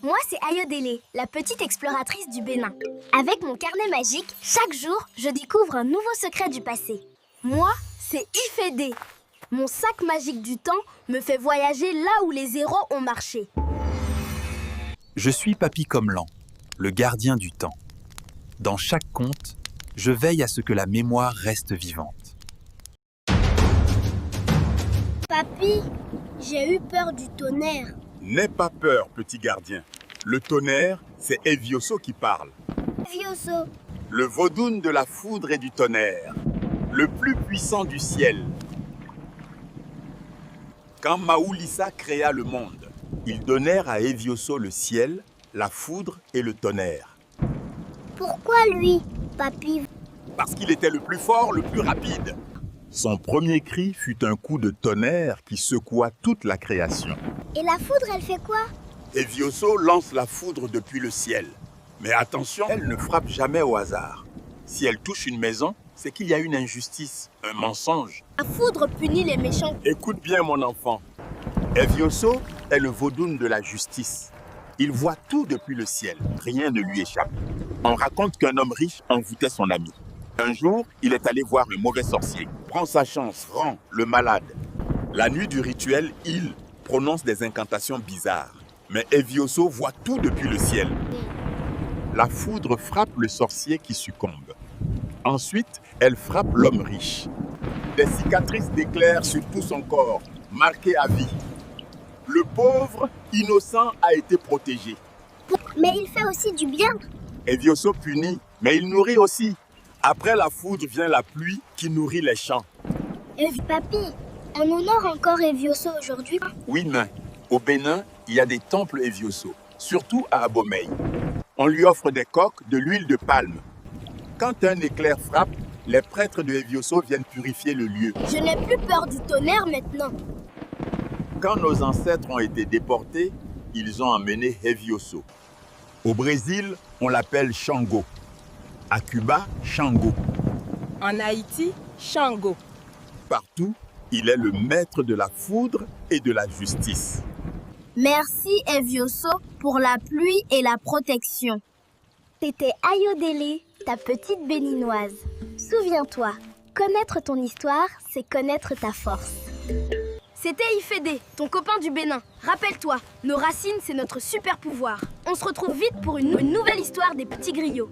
Moi, c'est Ayodele, la petite exploratrice du Bénin. Avec mon carnet magique, chaque jour, je découvre un nouveau secret du passé. Moi, c'est Ifede. Mon sac magique du temps me fait voyager là où les héros ont marché. Je suis Papy Cormelan, le gardien du temps. Dans chaque conte, je veille à ce que la mémoire reste vivante. Papy, j'ai eu peur du tonnerre. N'aie pas peur, petit gardien. Le tonnerre, c'est Evioso qui parle. Evioso. Le vaudoune de la foudre et du tonnerre. Le plus puissant du ciel. Quand Maoulissa créa le monde, ils donnèrent à Evioso le ciel, la foudre et le tonnerre. Pourquoi lui, Papy? Parce qu'il était le plus fort, le plus rapide. Son premier cri fut un coup de tonnerre qui secoua toute la création. Et la foudre, elle fait quoi? Evioso lance la foudre depuis le ciel. Mais attention, elle ne frappe jamais au hasard. Si elle touche une maison, c'est qu'il y a une injustice, un mensonge. La foudre punit les méchants. Écoute bien, mon enfant. Evioso est le vaudoune de la justice. Il voit tout depuis le ciel. Rien ne lui échappe. On raconte qu'un homme riche envoûtait son ami. Un jour, il est allé voir un mauvais sorcier. Prends sa chance, rend le malade. La nuit du rituel, il prononce des incantations bizarres. Mais Evioso voit tout depuis le ciel. La foudre frappe le sorcier qui succombe. Ensuite, elle frappe l'homme riche. Des cicatrices d'éclairs sur tout son corps, marquées à vie. Le pauvre, innocent, a été protégé. Mais il fait aussi du bien. Evioso punit, mais il nourrit aussi. Après la foudre vient la pluie qui nourrit les champs. Papy, on honore encore Evioso aujourd'hui. Oui, mais au Bénin, il y a des temples Evioso, surtout à Abomey. On lui offre des coques, de l'huile de palme. Quand un éclair frappe, les prêtres de Evioso viennent purifier le lieu. Je n'ai plus peur du tonnerre maintenant. Quand nos ancêtres ont été déportés, ils ont amené Evioso. Au Brésil, on l'appelle Shango. À Cuba, Shango. En Haïti, Shango. Partout, il est le maître de la foudre et de la justice. Merci Evioso pour la pluie et la protection. C'était Ayodele, ta petite béninoise. Souviens-toi, connaître ton histoire, c'est connaître ta force. C'était Ifede, ton copain du Bénin. Rappelle-toi, nos racines, c'est notre super pouvoir. On se retrouve vite pour une nouvelle histoire des petits griots.